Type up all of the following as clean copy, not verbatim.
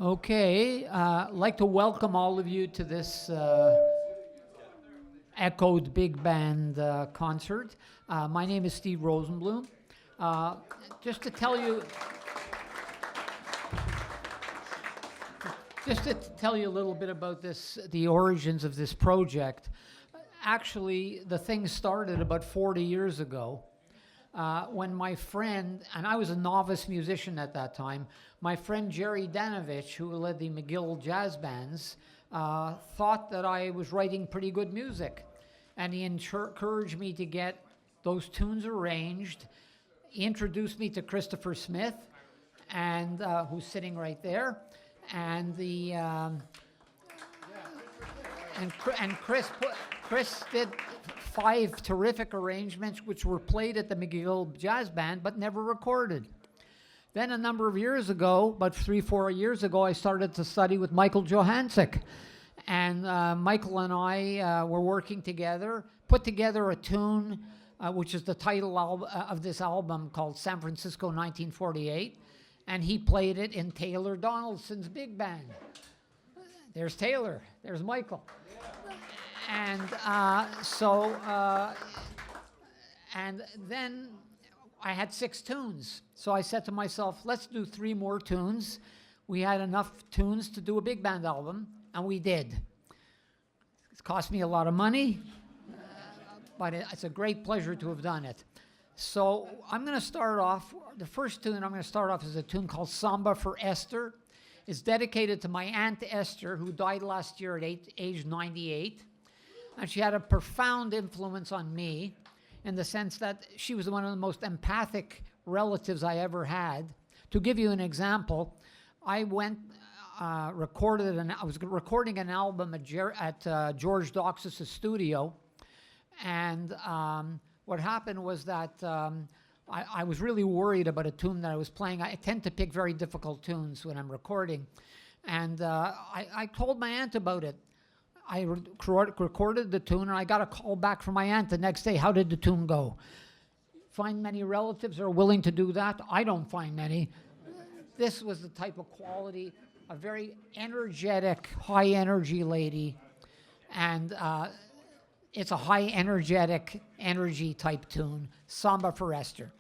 Okay, I'd like to welcome all of you to this echoed big band concert. My name is Steve Rosenbloom. Just to tell you, a little bit about this, the origins of this project. Actually, the thing started about 40 years ago. When my friend, and I was a novice musician at that time, my friend Jerry Danovich, who led the McGill jazz bands, thought that I was writing pretty good music. And he encouraged me to get those tunes arranged. He introduced me to Christopher Smith, and who's sitting right there. And Chris did 5 terrific arrangements which were played at the McGill Jazz Band but never recorded. Then a number of years ago, about 3-4 years ago, I started to study with Michael Johansick. And Michael and I were working together, put together a tune which is the title of this album called San Francisco 1948. And he played it in Taylor Donaldson's big band. There's Taylor, there's Michael. And and then I had 6 tunes. So I said to myself, let's do 3 more tunes. We had enough tunes to do a big band album, and we did. It cost me a lot of money, but it's a great pleasure to have done it. So I'm going to start off, the first tune I'm going to start off is a tune called Samba for Esther. It's dedicated to my Aunt Esther, who died last year at age 98. And she had a profound influence on me in the sense that she was one of the most empathic relatives I ever had. To give you an example, I went, I was recording an album at George Doxis' studio. And what happened was that I was really worried about a tune that I was playing. I tend to pick very difficult tunes when I'm recording. And I told my aunt about it. I recorded the tune, and I got a call back from my aunt the next day. How did the tune go? Find many relatives that are willing to do that? I don't find many. This was the type of quality, a very energetic, high-energy lady. And it's a high-energetic, energy-type tune, Samba for Esther.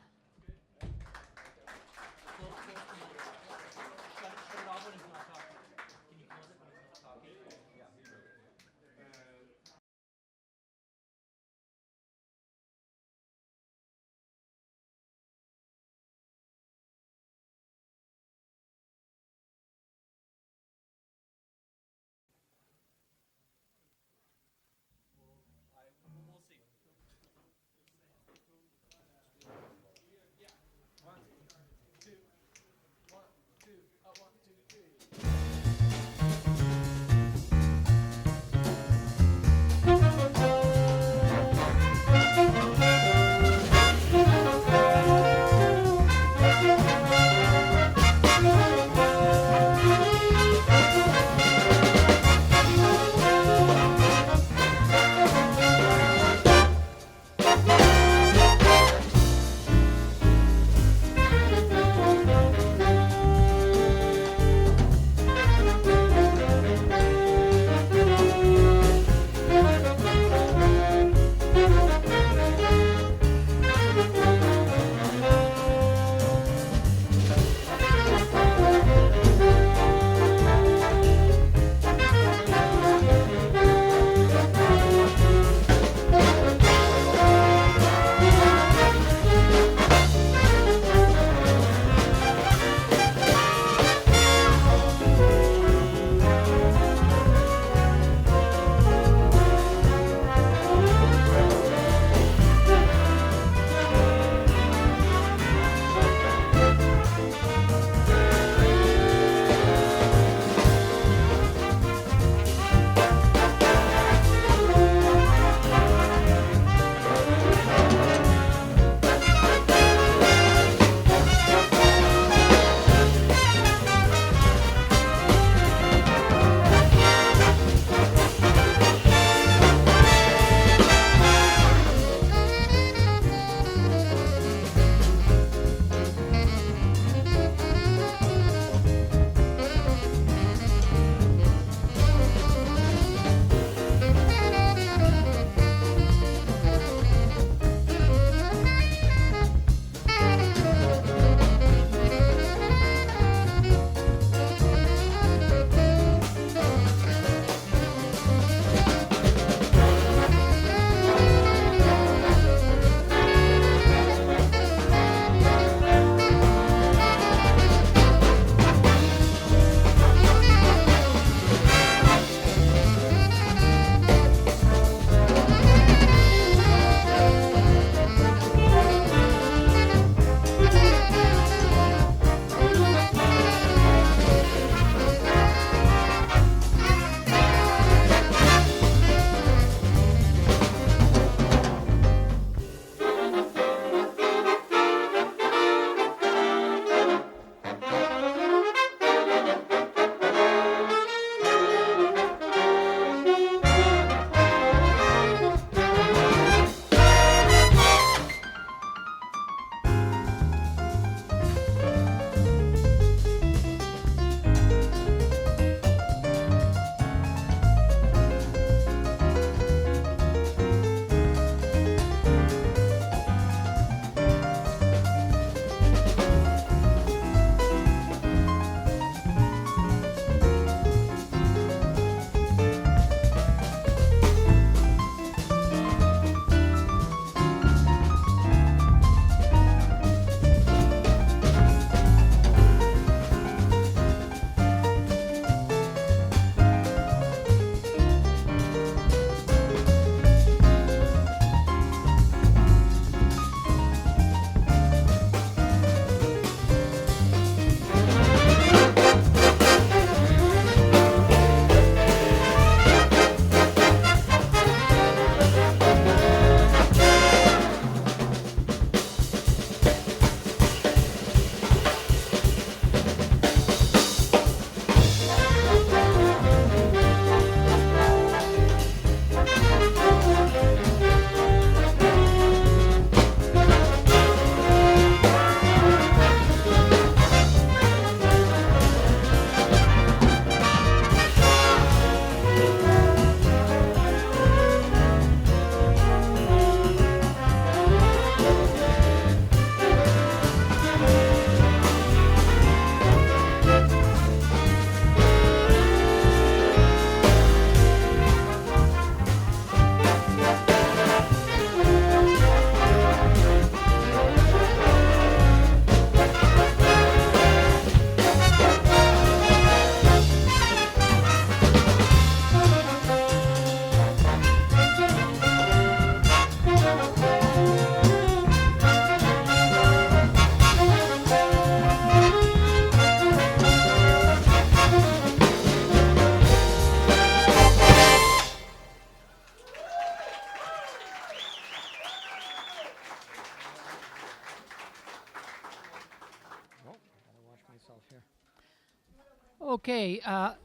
Okay. Am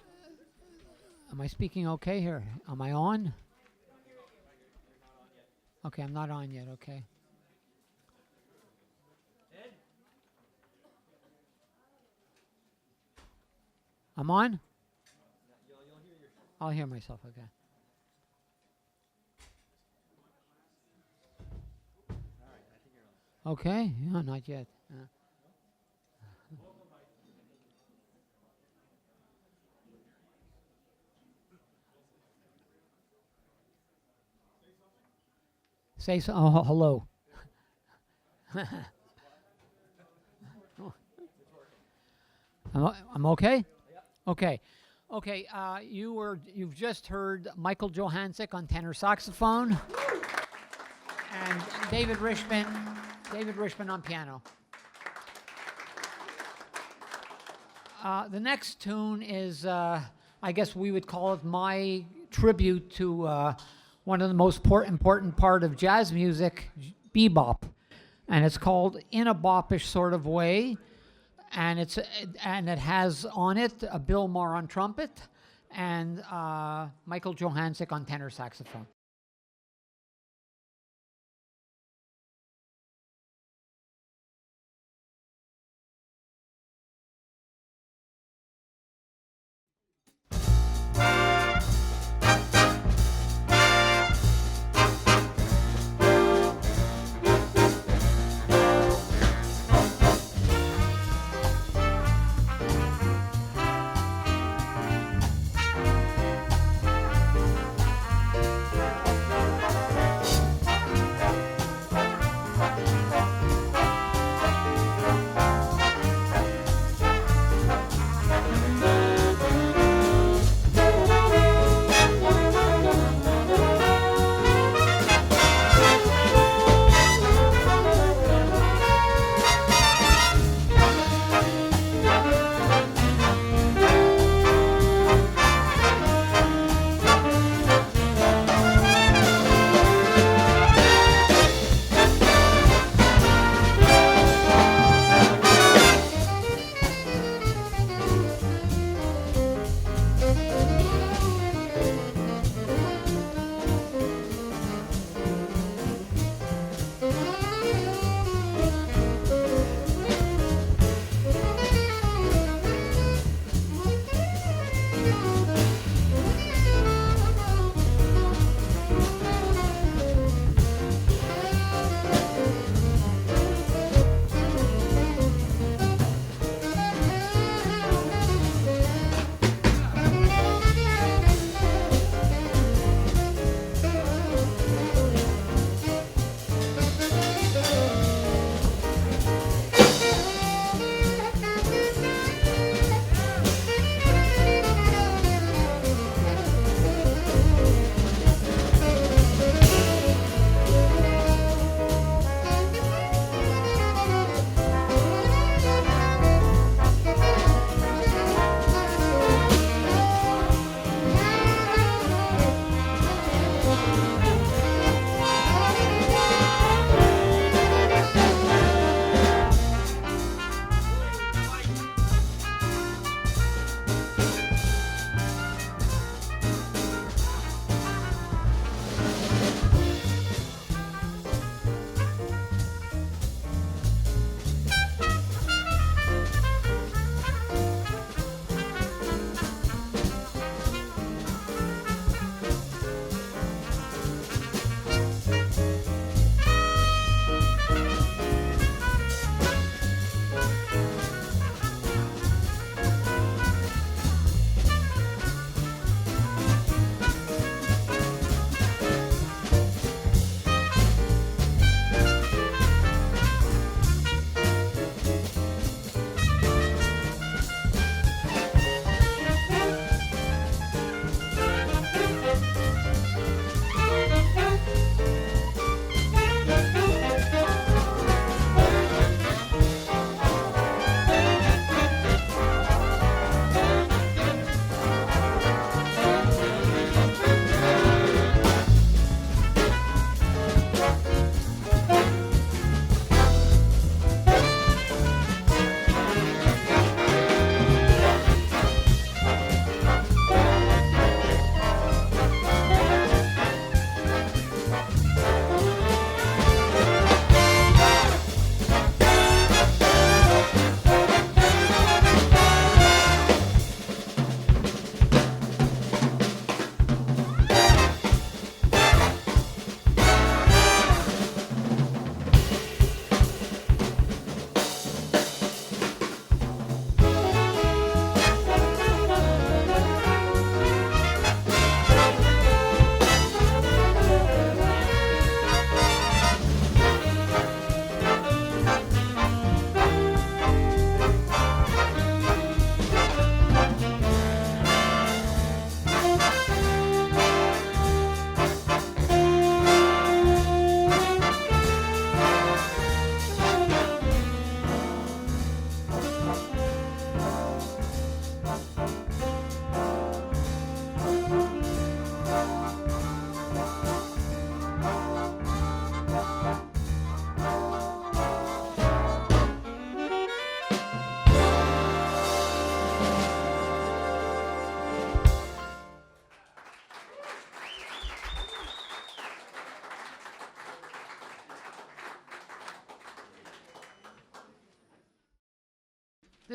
I speaking okay here? Am I on? Okay, I'm not on yet. Okay. I'm on? I'll hear myself. Okay. Okay. Yeah, not yet. Say so. Oh, hello. I'm okay. Okay. Okay. You've just heard Michael Johansick on tenor saxophone and David Ryshpan on piano. The next tune is, I guess we would call it my tribute to one of the most important part of jazz music, bebop, and it's called "In a Boppish Sort of Way," and it has on it Bill Maher on trumpet and Michael Johansick on tenor saxophone.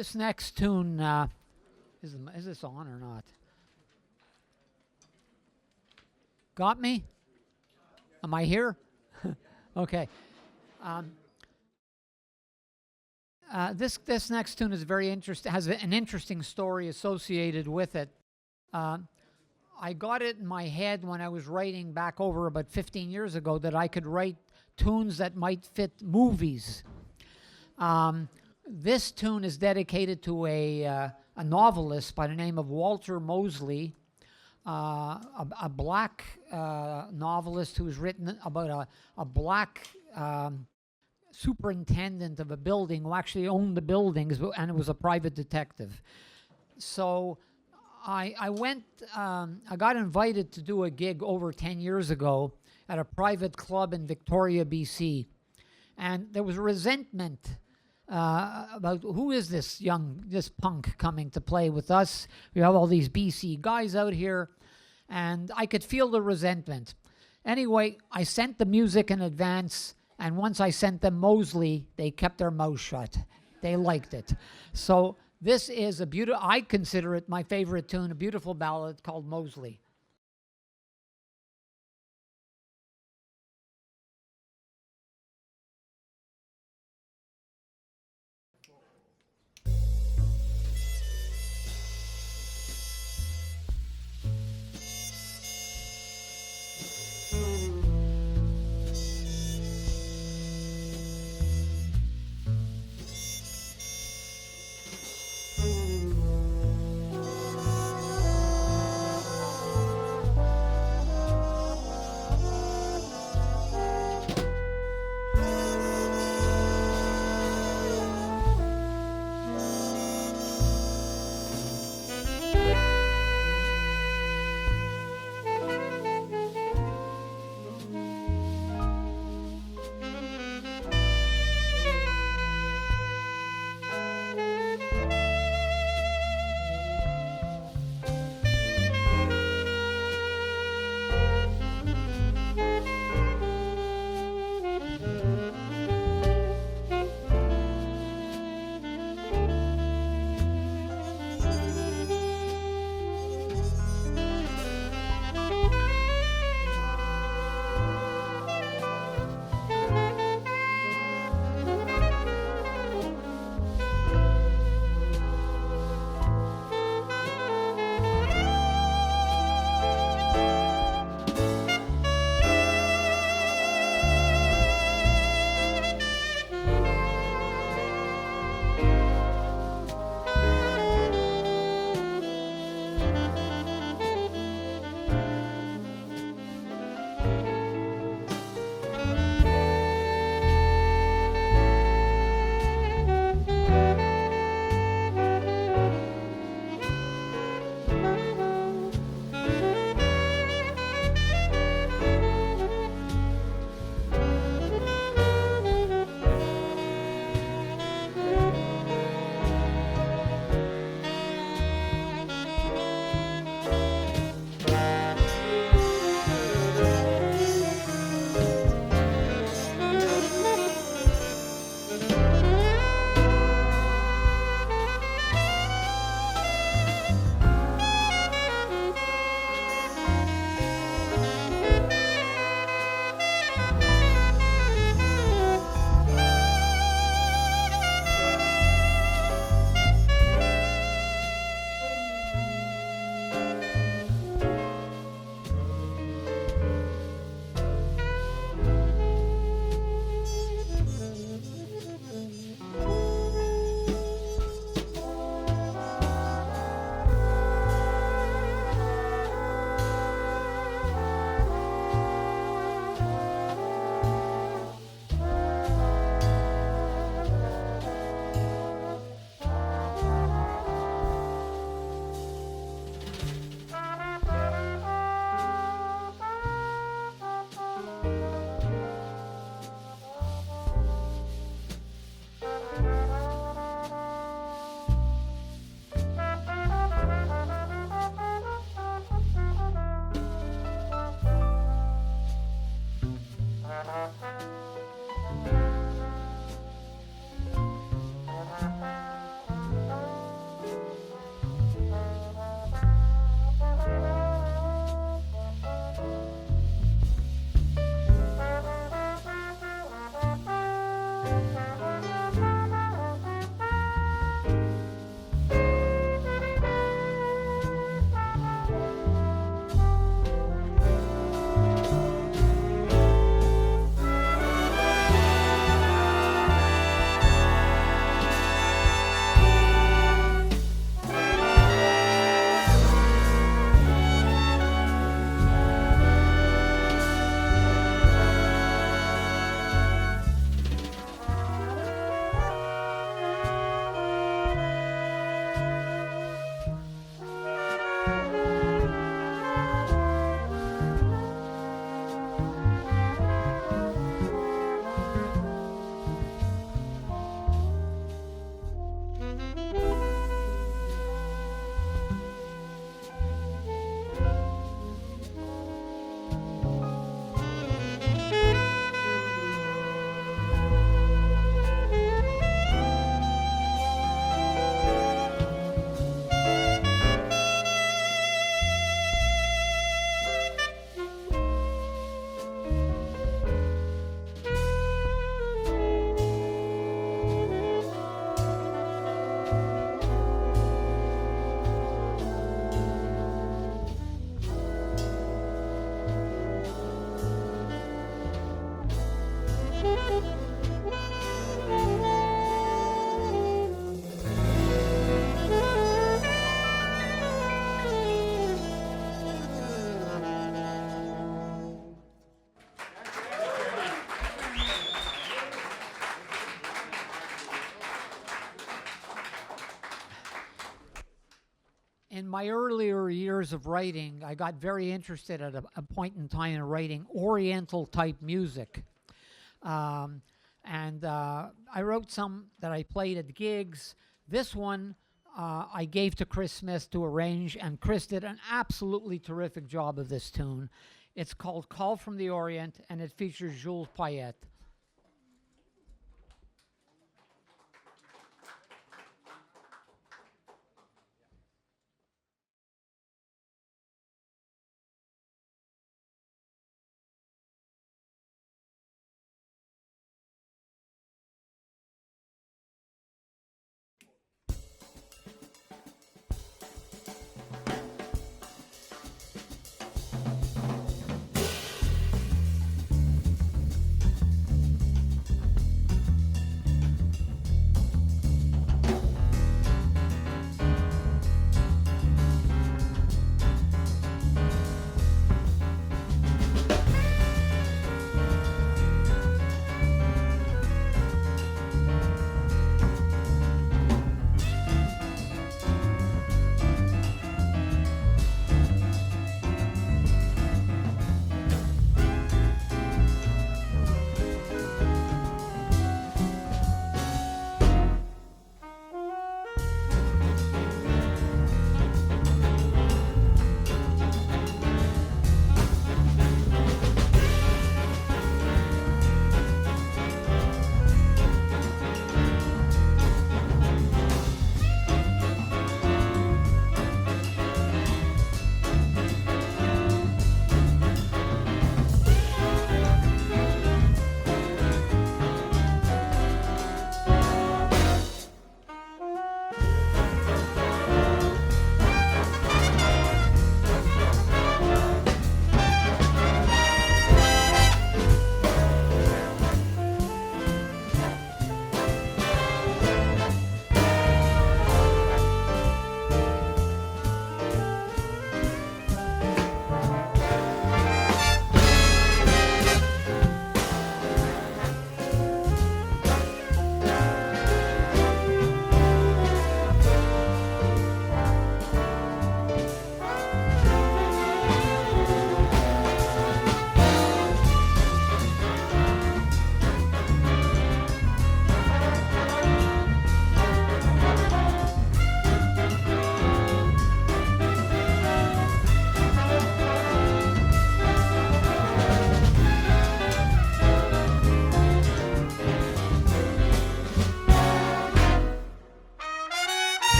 This next tune, is this on or not? Got me? Am I here? Okay. This next tune is very interesting. Has an interesting story associated with it. I got it in my head when I was writing back over about 15 years ago that I could write tunes that might fit movies. This tune is dedicated to a novelist by the name of Walter Mosley, a black novelist who's written about a black superintendent of a building who actually owned the buildings, and it was a private detective. So I got invited to do a gig over 10 years ago at a private club in Victoria, BC. And there was resentment about who is this punk coming to play with us. We have all these BC guys out here, and I could feel the resentment. Anyway, I sent the music in advance, and once I sent them Mosley, they kept their mouth shut. They liked it. So this is I consider it my favorite tune, a beautiful ballad called Mosley. my earlier years of writing, I got very interested at a point in time in writing Oriental type music. I wrote some that I played at gigs. This one I gave to Chris Smith to arrange, and Chris did an absolutely terrific job of this tune. It's called Call from the Orient, and it features Jules Payette.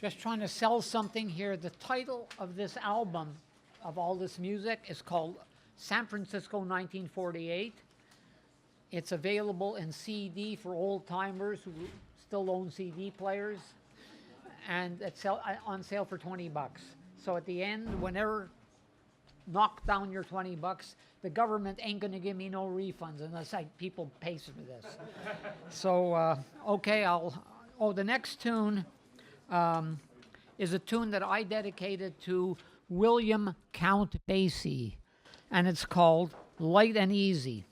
Just trying to sell something here. The title of this album, of all this music, is called San Francisco 1948. It's available in CD for old timers who still own CD players, and it's on sale for 20 bucks. So at the end, whenever knock down your 20 bucks, the government ain't going to give me no refunds unless people pay for this. So, okay, the next tune is a tune that I dedicated to William Count Basie, and it's called Light and Easy,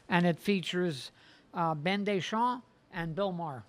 and it features Ben Deschamps and Bill Maher.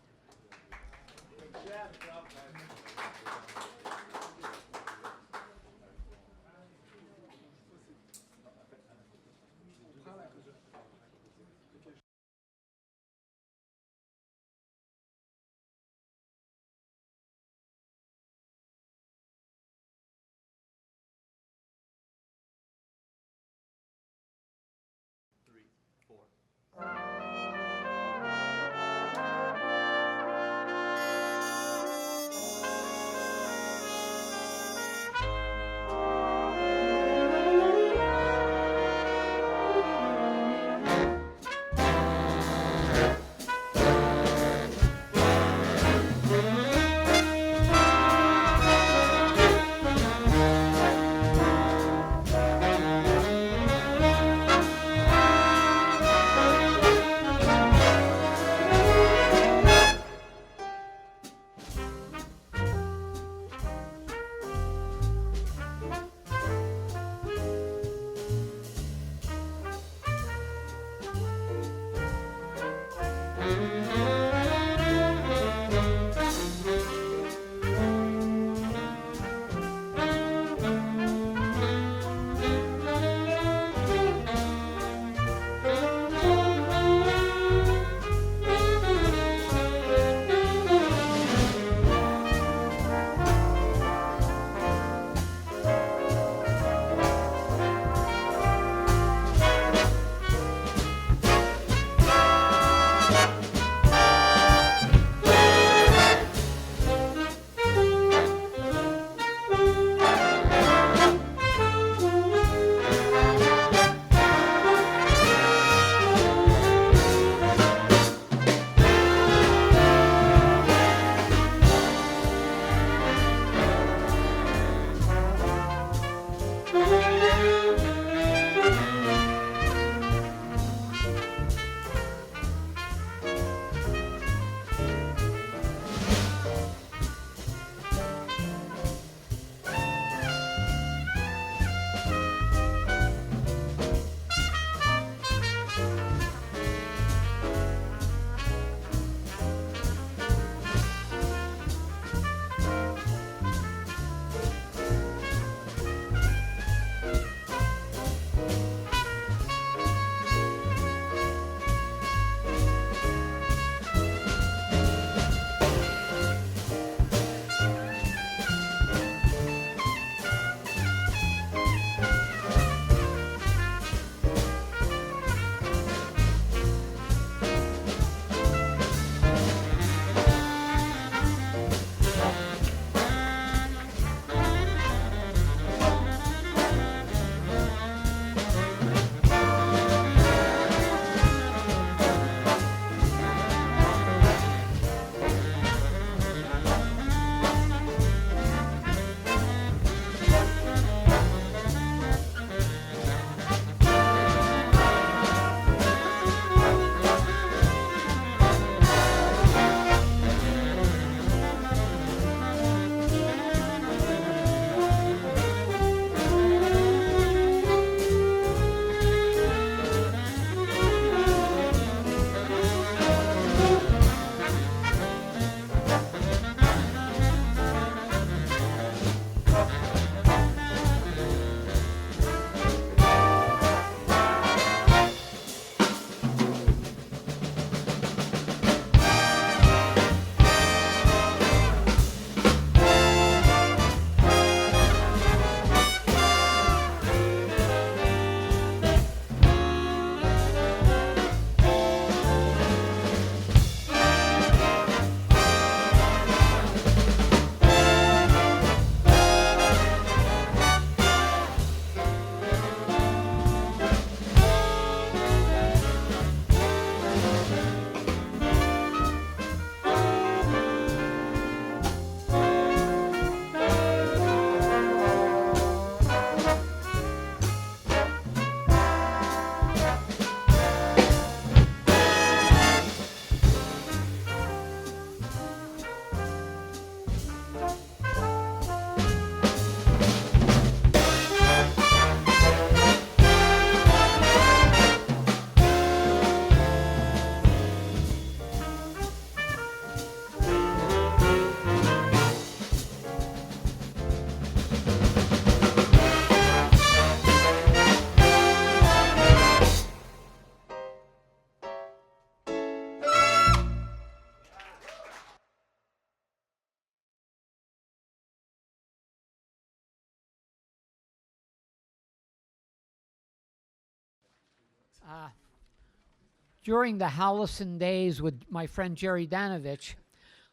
During the Hallison days with my friend Jerry Danovich,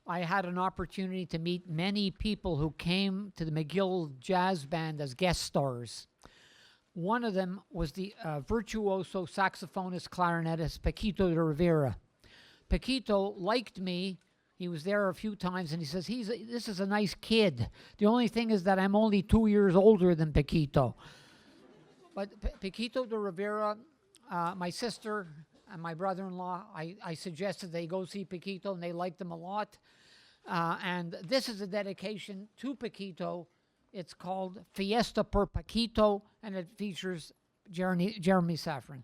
I had an opportunity to meet many people who came to the McGill Jazz Band as guest stars. One of them was the virtuoso saxophonist clarinetist Paquito de Rivera. Paquito liked me. He was there a few times, and he says, this is a nice kid. The only thing is that I'm only 2 years older than Paquito. But Paquito de Rivera, my sister and my brother-in-law, I suggested they go see Paquito, and they liked him a lot. And this is a dedication to Paquito. It's called Fiesta per Paquito, and it features Jeremy Safran.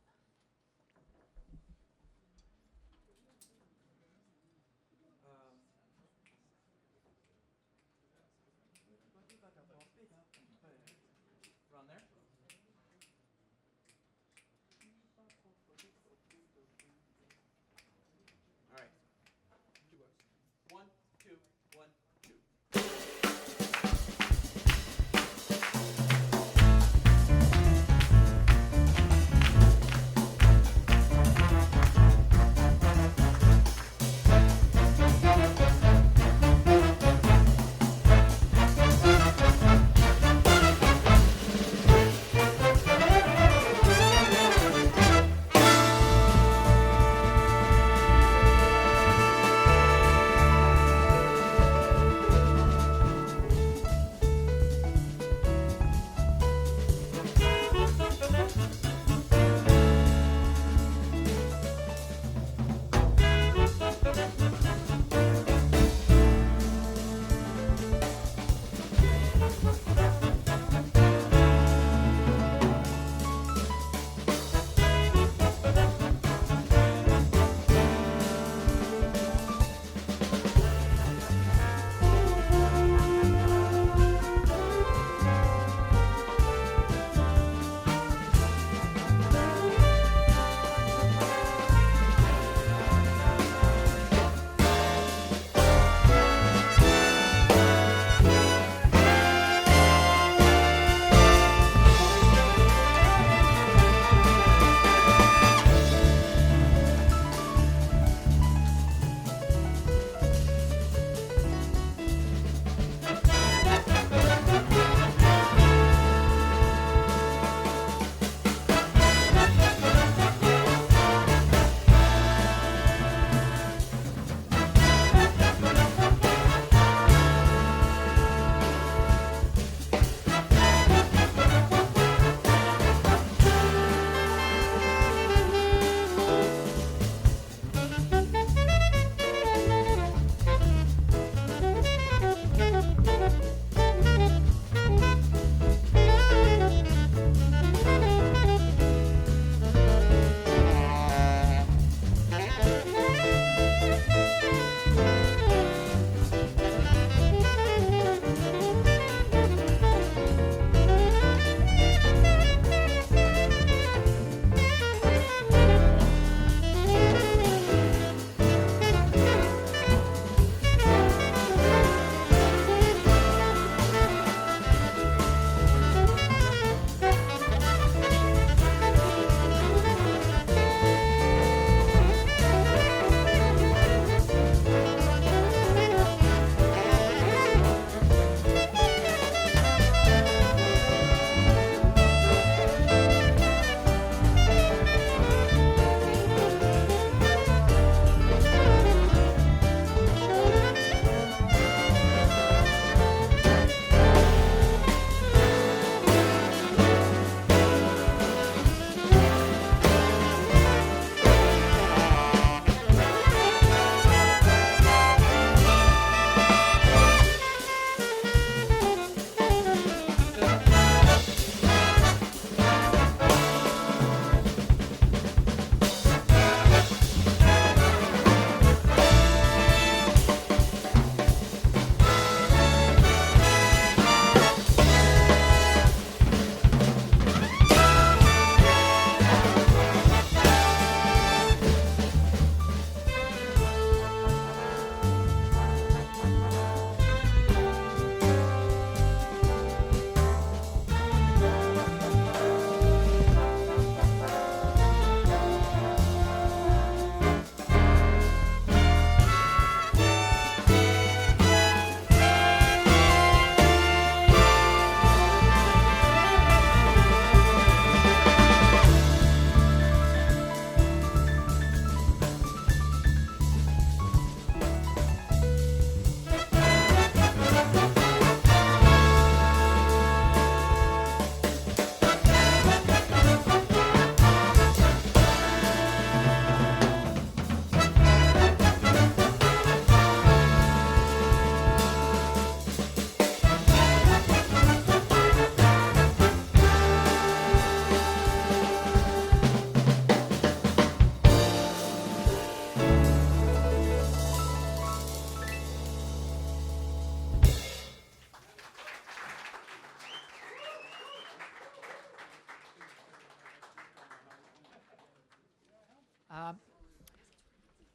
Uh,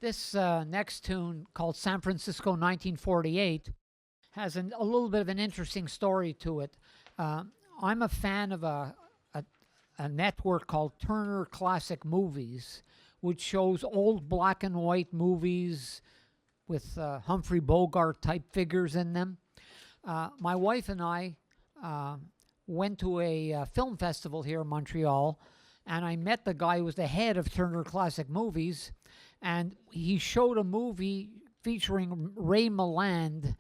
this next tune, called San Francisco 1948, has a little bit of an interesting story to it. I'm a fan of a network called Turner Classic Movies, which shows old black and white movies with Humphrey Bogart type figures in them. My wife and I went to a film festival here in Montreal, and I met the guy who was the head of Turner Classic Movies, and he showed a movie featuring Ray Milland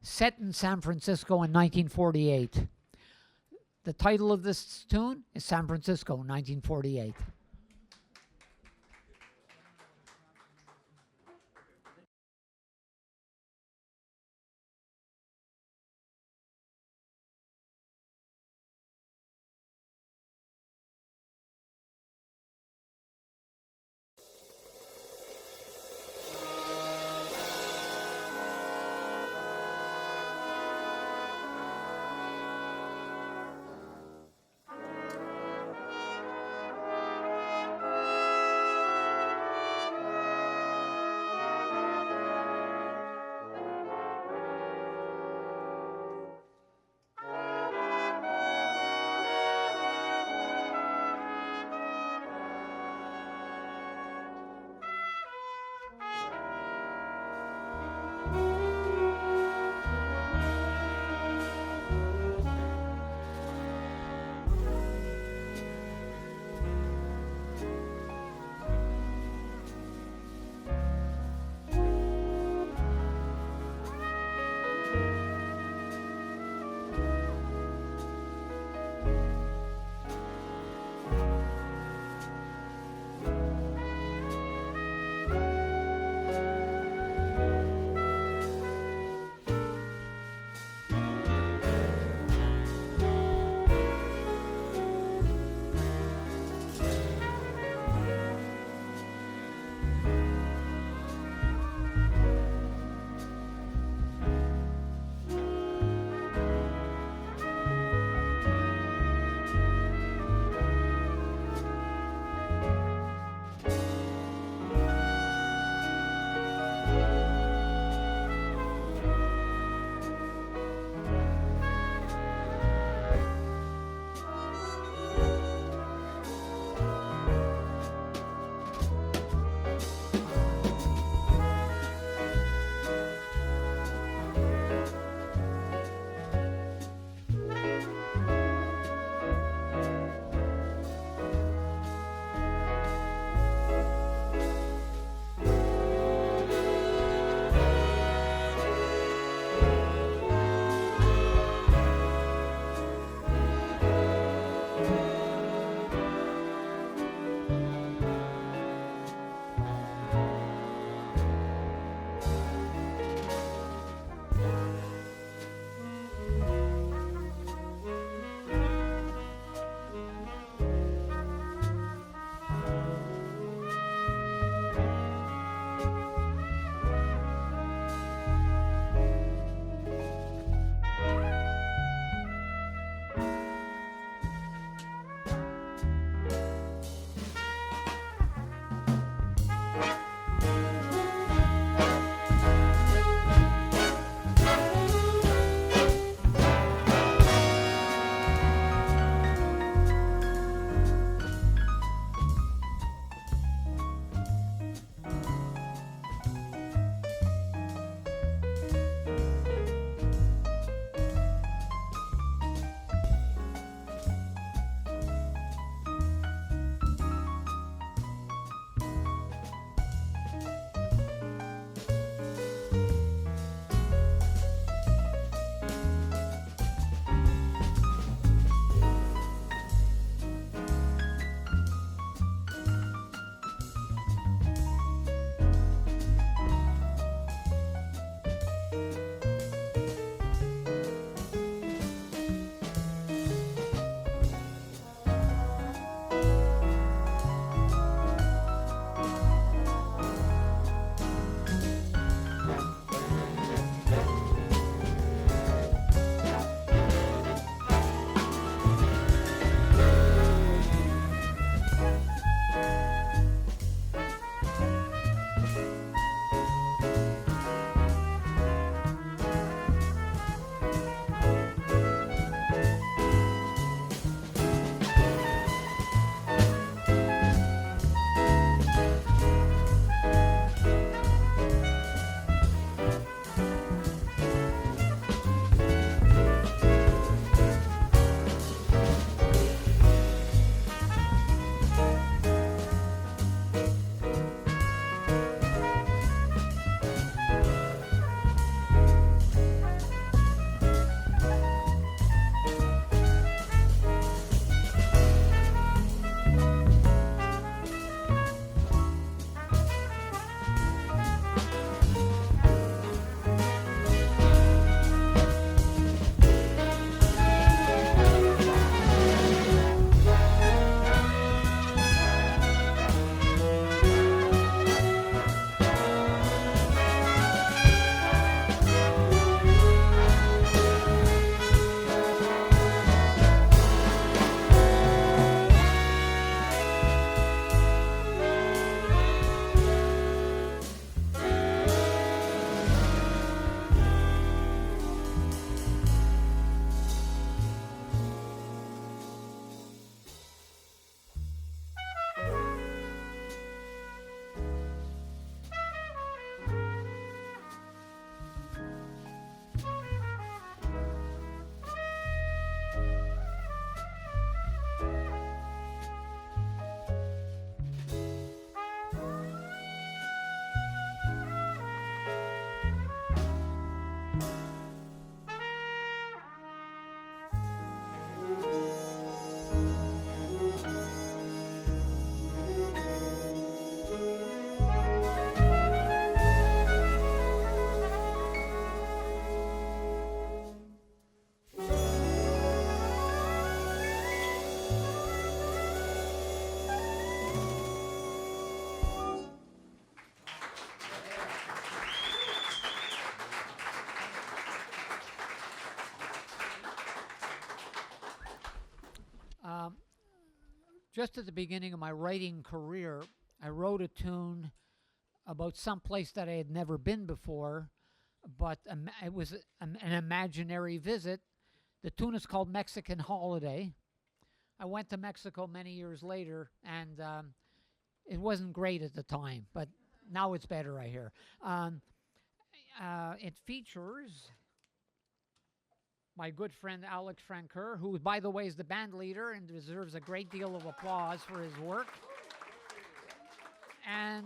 set in San Francisco in 1948. The title of this tune is San Francisco 1948. just at the beginning of my writing career, I wrote a tune about some place that I had never been before, but it was an imaginary visit. The tune is called Mexican Holiday. I went to Mexico many years later, and it wasn't great at the time, but now it's better, I hear. It features my good friend Alex Francoeur, who, by the way, is the band leader and deserves a great deal of applause for his work, and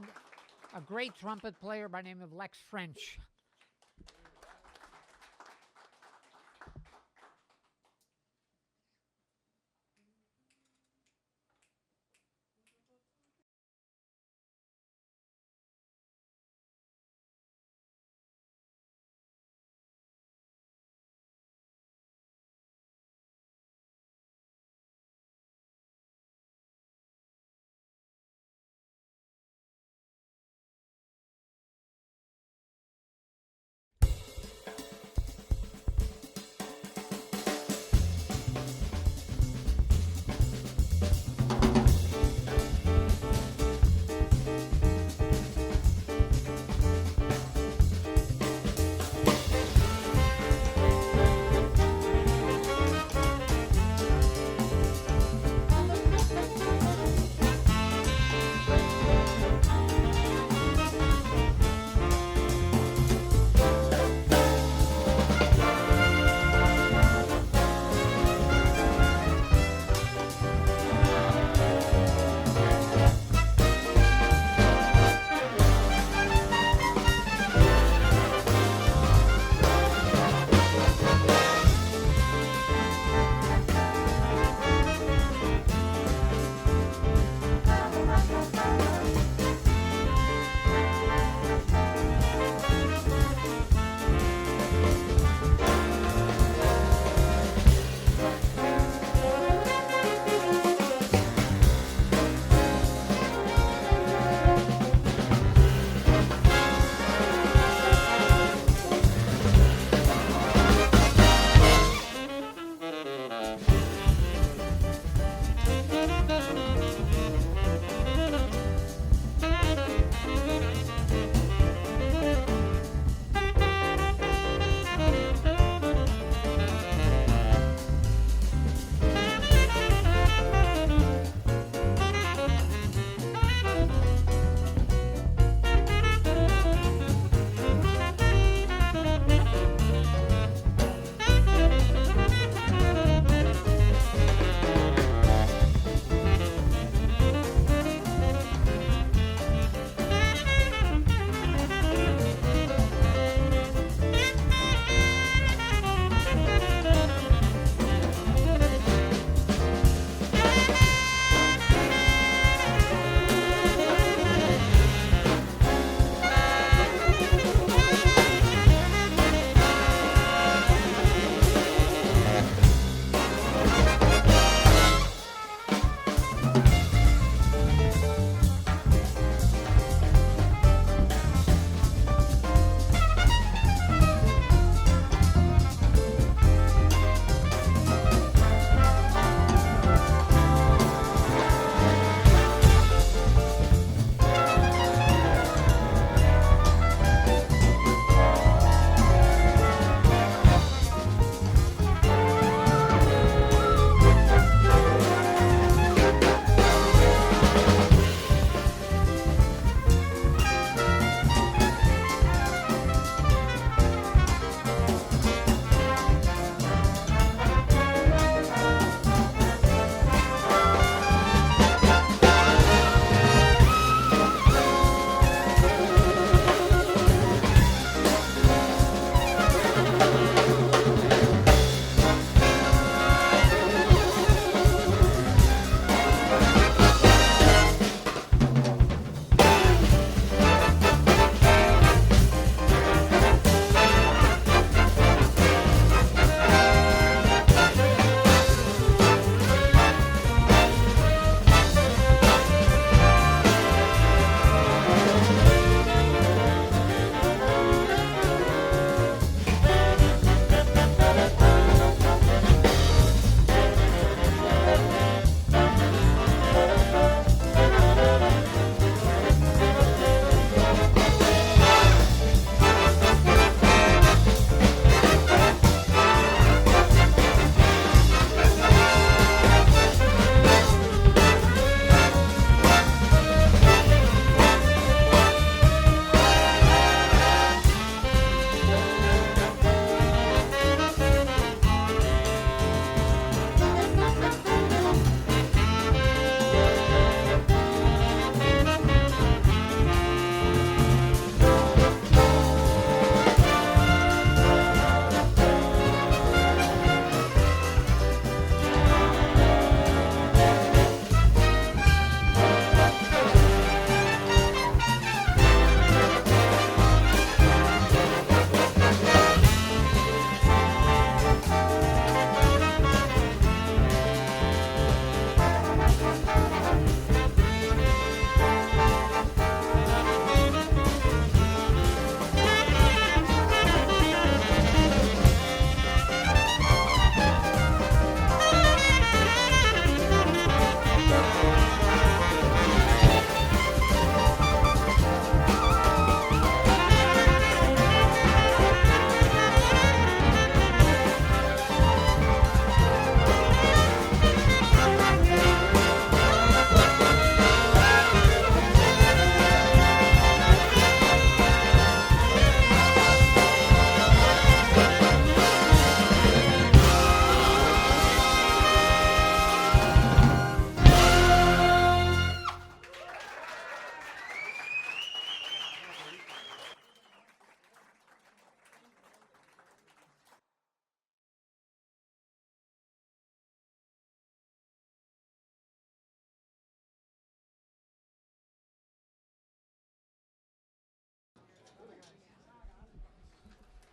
a great trumpet player by the name of Lex French.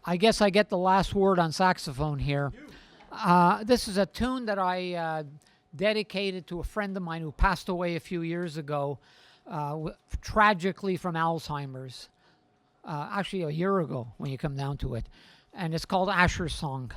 I guess I get the last word on saxophone here. This is a tune that I dedicated to a friend of mine who passed away a few years ago, tragically from Alzheimer's. Actually, a year ago when you come down to it. And it's called Asher's Song.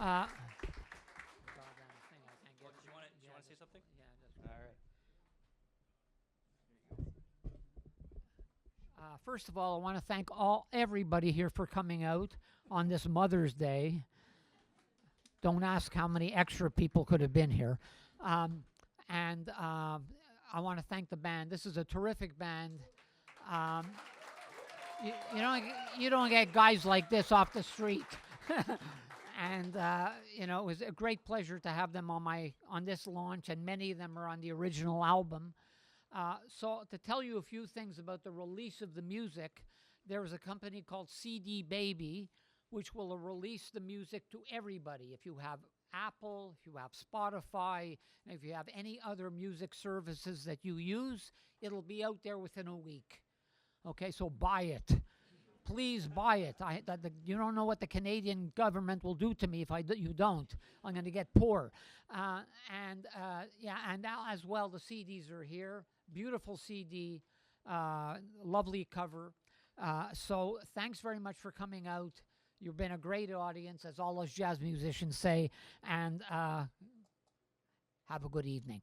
Uh, Do you want to say something? Yeah, All right. first of all, I want to thank everybody here for coming out on this Mother's Day. Don't ask how many extra people could have been here. And I want to thank the band. This is a terrific band. You don't get guys like this off the street. And it was a great pleasure to have them on this launch, and many of them are on the original album. So to tell you a few things about the release of the music, there is a company called CD Baby, which will release the music to everybody. If you have Apple, if you have Spotify, and if you have any other music services that you use, it'll be out there within a week. Okay, so buy it. Please buy it. You don't know what the Canadian government will do to me if you don't. I'm going to get poor. And now as well, the CDs are here. Beautiful CD, lovely cover. So thanks very much for coming out. You've been a great audience, as all those jazz musicians say, and have a good evening.